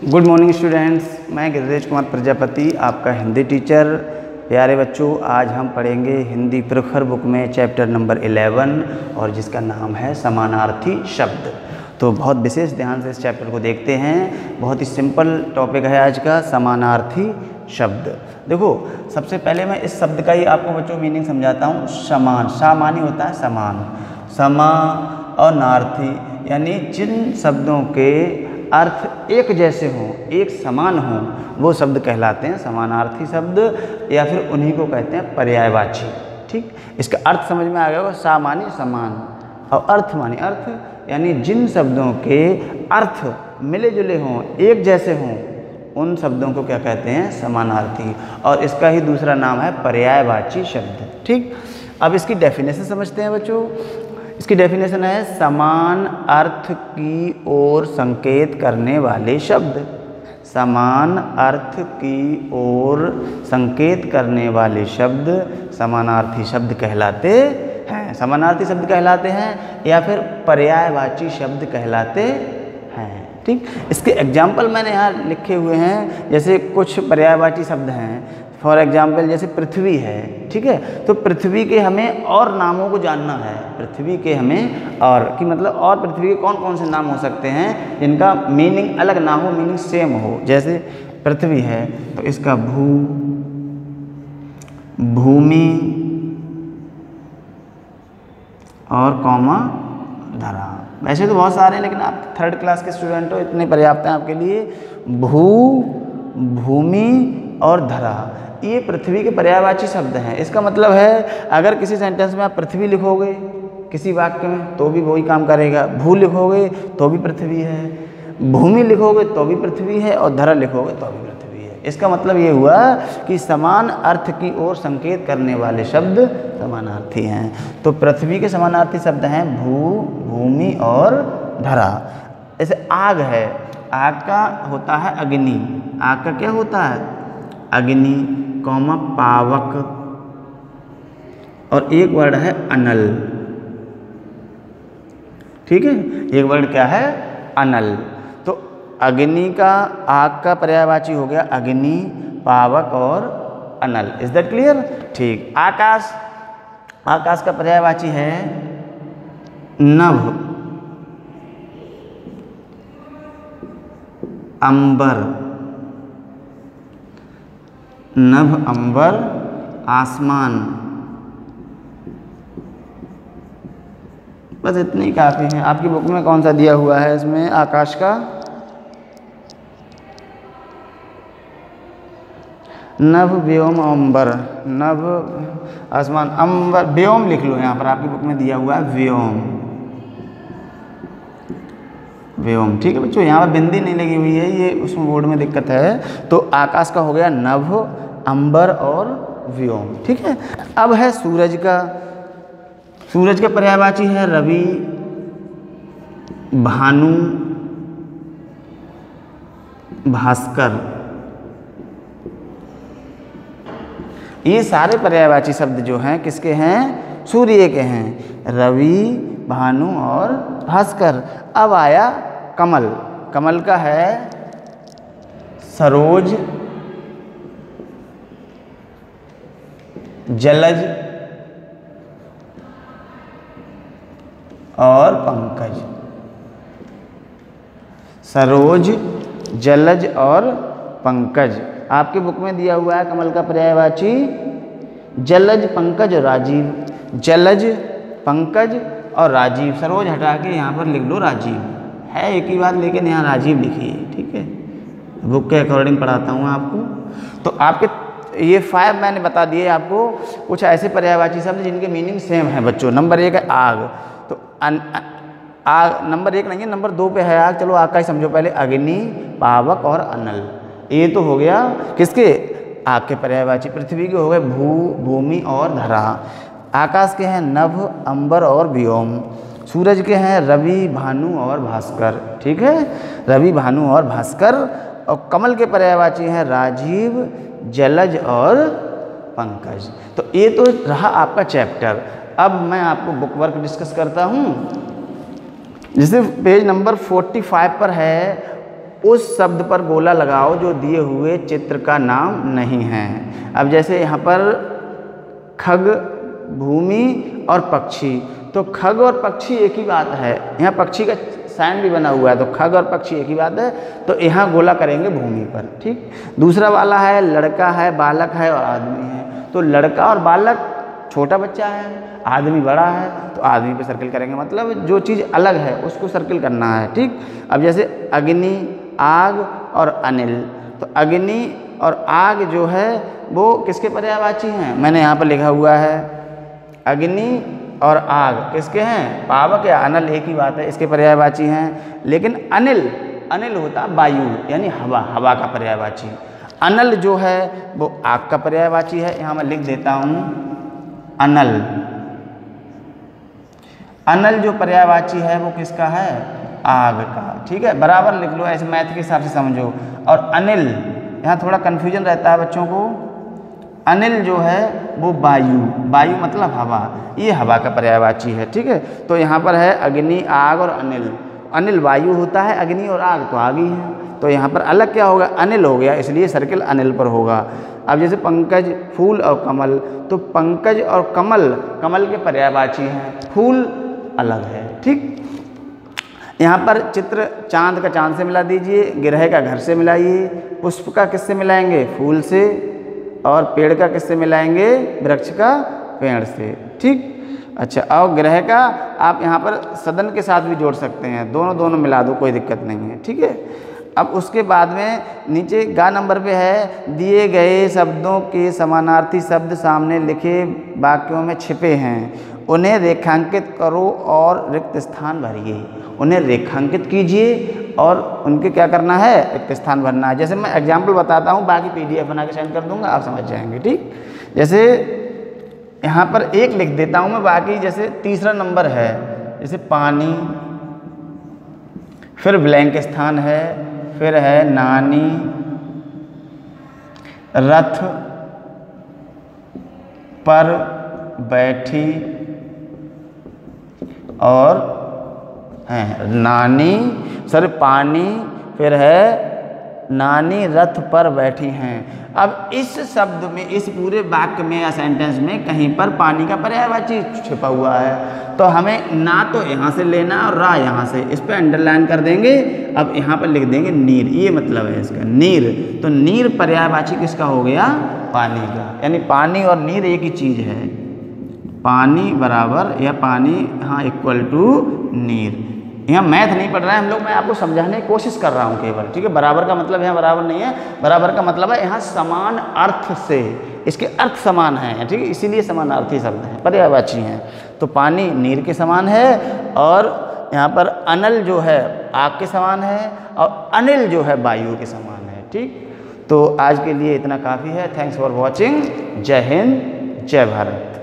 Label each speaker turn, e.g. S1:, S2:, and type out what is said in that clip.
S1: Good morning students, मैं गिरिराज कुमार प्रजापति आपका Hindi teacher. प्यारे बच्चों, आज हम पढ़ेंगे हिंदी प्रखर बुक में चैप्टर नंबर 11 और जिसका नाम है समानार्थी शब्द। तो बहुत विशेष ध्यान से इस चैप्टर को देखते हैं। बहुत ही सिंपल टॉपिक है आज का, समानार्थी शब्द। देखो, सबसे पहले मैं इस शब्द का ही आपको बच्चों मीनिंग समझाता हूँ। समान, सामानी होता है समान, समा और नार्थी यानी जिन शब्दों के अर्थ एक जैसे हों, एक समान हों, वो शब्द कहलाते हैं समानार्थी शब्द, या फिर उन्हीं को कहते हैं पर्यायवाची। ठीक, इसका अर्थ समझ में आ गया होगा। सा मानी समान और अर्थ मानी अर्थ, यानी जिन शब्दों के अर्थ मिले जुले हों, एक जैसे हों, उन शब्दों को क्या कहते हैं? समानार्थी। और इसका ही दूसरा नाम है पर्यायवाची शब्द। ठीक, अब इसकी डेफिनेशन समझते हैं बच्चों। इसकी डेफिनेशन है समान अर्थ की ओर संकेत करने वाले शब्द। समान अर्थ की ओर संकेत करने वाले शब्द समानार्थी शब्द कहलाते हैं। समानार्थी शब्द कहलाते हैं या फिर पर्यायवाची शब्द कहलाते हैं। ठीक, इसके एग्जाम्पल मैंने यहाँ लिखे हुए हैं। जैसे कुछ पर्यायवाची शब्द हैं, फॉर एग्जाम्पल जैसे पृथ्वी है। ठीक है, तो पृथ्वी के हमें और नामों को जानना है। पृथ्वी के हमें और कि मतलब और पृथ्वी के कौन कौन से नाम हो सकते हैं जिनका मीनिंग अलग ना हो, मीनिंग सेम हो। जैसे पृथ्वी है तो इसका भू, भूमि और कौमा धरा। वैसे तो बहुत सारे हैं, लेकिन आप थर्ड क्लास के स्टूडेंट हो, इतने पर्याप्त हैं आपके लिए। भू, भूमि और धरा, ये पृथ्वी के पर्यायवाची शब्द हैं। इसका मतलब है अगर किसी सेंटेंस में आप पृथ्वी लिखोगे किसी वाक्य में तो भी वही काम करेगा। भू लिखोगे तो भी पृथ्वी है, भूमि लिखोगे तो भी पृथ्वी है, और धरा लिखोगे तो भी पृथ्वी है। इसका मतलब ये हुआ कि समान अर्थ की ओर संकेत करने वाले शब्द समानार्थी हैं। तो पृथ्वी के समानार्थी शब्द हैं भू, भूमि और धरा। जैसे आग है, आग का होता है अग्नि। आग का क्या होता है? अग्नि, कौमा पावक, और एक वर्ड है अनल। ठीक है, एक वर्ड क्या है? अनल। तो अग्नि का, आग का पर्यायवाची हो गया अग्नि, पावक और अनल। Is that clear? ठीक। आकाश, आकाश का पर्यायवाची है नभ, अंबर, नभ, अंबर, आसमान। बस इतने ही काफ़ी हैं। आपकी बुक में कौन सा दिया हुआ है इसमें आकाश का? नभ, व्योम, अंबर। नभ, आसमान, अंबर, व्योम लिख लो। यहाँ पर आपकी बुक में दिया हुआ है व्योम, व्योम। ठीक है बच्चों, यहाँ पर बिंदी नहीं लगी हुई है, ये उसमें बोर्ड में दिक्कत है। तो आकाश का हो गया नभ, अंबर और व्योम। ठीक है, अब है सूरज का। सूरज का पर्यायवाची है रवि, भानु, भास्कर। ये सारे पर्यायवाची शब्द जो हैं किसके हैं? सूर्य के हैं, रवि, भानु और भास्कर। अब आया कमल। कमल का है सरोज, जलज और पंकज। सरोज, जलज और पंकज। आपकी बुक में दिया हुआ है कमल का पर्यायवाची जलज, पंकज और राजीव। जलज, पंकज और राजीव। सरोज हटा के यहाँ पर लिख लो राजीव। है एक ही बात, लेकिन यहाँ राजीव लिखिए। ठीक है, बुक के अकॉर्डिंग पढ़ाता हूँ आपको। तो आपके ये 5 मैंने बता दिए आपको, कुछ ऐसे पर्यायवाची शब्द जिनके मीनिंग सेम है बच्चों। नंबर 1 है आग। तो आग नंबर 1 नहीं है, नंबर 2 पे है आग। चलो आग का ही समझो पहले, अग्नि, पावक और अनल। ये तो हो गया किसके? आग के पर्यायवाची। पृथ्वी के हो गए भू, भूमि और धरा। आकाश के हैं नभ, अंबर और व्योम। सूरज के हैं रवि, भानु और भास्कर। ठीक है, रवि, भानु और भास्कर। और कमल के पर्यायवाची हैं राजीव, जलज और पंकज। तो ये तो रहा आपका चैप्टर। अब मैं आपको बुक वर्क डिस्कस करता हूँ। जैसे पेज नंबर 45 पर है उस शब्द पर गोला लगाओ जो दिए हुए चित्र का नाम नहीं है। अब जैसे यहाँ पर खग, भूमि और पक्षी, तो खग और पक्षी एक ही बात है, यहाँ पक्षी का साइन भी बना हुआ है, तो खग और पक्षी एक ही बात है, तो यहाँ गोला करेंगे भूमि पर। ठीक। दूसरा वाला है लड़का है, बालक है और आदमी है, तो लड़का और बालक छोटा बच्चा है, आदमी बड़ा है, तो आदमी पे सर्किल करेंगे, मतलब जो चीज़ अलग है उसको सर्किल करना है। ठीक। अब जैसे अग्नि, आग और अनिल, तो अग्नि और आग जो है वो किसके पर्यायवाची हैं? मैंने यहाँ पर लिखा हुआ है अग्नि और आग किसके हैं? पावक या अनल एक ही बात है, इसके पर्यायवाची हैं। लेकिन अनिल, अनिल होता वायु यानी हवा, हवा का पर्यायवाची। अनल जो है वो आग का पर्यायवाची है, यहाँ मैं लिख देता हूँ अनल। अनल जो पर्यायवाची है वो किसका है? आग का। ठीक है, बराबर लिख लो, ऐसे मैथ के हिसाब से समझो। और अनिल, यहाँ थोड़ा कन्फ्यूजन रहता है बच्चों को, अनिल जो है वो वायु, वायु मतलब हवा, ये हवा का पर्यायवाची है। ठीक है, तो यहाँ पर है अग्नि, आग और अनिल। अनिल वायु होता है, अग्नि और आग तो आग ही है, तो यहाँ पर अलग क्या होगा? अनिल हो गया, इसलिए सर्किल अनिल पर होगा। अब जैसे पंकज, फूल और कमल, तो पंकज और कमल, कमल के पर्यायवाची हैं, फूल अलग है। ठीक। यहाँ पर चित्र चांद का चांद से मिला दीजिए, गिरह का घर से मिलाइए, पुष्प का किससे मिलाएंगे? फूल से, और पेड़ का किससे मिलाएंगे? वृक्ष का पेड़ से। ठीक। अच्छा, और ग्रह का आप यहाँ पर सदन के साथ भी जोड़ सकते हैं, दोनों दोनों मिला दो, कोई दिक्कत नहीं है। ठीक है। अब उसके बाद में नीचे गा नंबर पे है दिए गए शब्दों के समानार्थी शब्द सामने लिखे वाक्यों में छिपे हैं, उन्हें रेखांकित करो और रिक्त स्थान भरिए। उन्हें रेखांकित कीजिए और उनके क्या करना है? रिक्त स्थान भरना है। जैसे मैं एग्जाम्पल बताता हूँ, बाकी PDF बना के सेंड कर दूंगा, आप समझ जाएंगे। ठीक। जैसे यहाँ पर एक लिख देता हूँ मैं, बाकी जैसे तीसरा नंबर है, जैसे पानी, फिर ब्लैंक स्थान है, फिर है नानी, रथ पर बैठी, और है नानी, सर पानी, फिर है नानी रथ पर बैठी हैं। अब इस शब्द में, इस पूरे वाक्य में या सेंटेंस में कहीं पर पानी का पर्यायवाची छिपा हुआ है, तो हमें ना तो यहाँ से लेना और रा यहाँ से, इस पर अंडरलाइन कर देंगे। अब यहाँ पर लिख देंगे नीर, ये मतलब है इसका नीर, तो नीर पर्यायवाची किसका हो गया? पानी का, यानी पानी और नीर एक ही चीज़ है, पानी बराबर या पानी हाँ इक्वल टू नीर। यहाँ मैथ नहीं पढ़ रहा है हम लोग, मैं आपको समझाने की कोशिश कर रहा हूँ केवल। ठीक है, बराबर का मतलब यहाँ बराबर नहीं है, बराबर का मतलब है यहाँ समान अर्थ से, इसके अर्थ समान हैं। ठीक है, इसीलिए समानार्थी शब्द हैं, पर्यायवाची हैं। तो पानी नीर के समान है, और यहाँ पर अनल जो है आग के समान है, और अनिल जो है वायु के समान है। ठीक, तो आज के लिए इतना काफ़ी है। Thanks for watching. जय हिंद, जय भारत।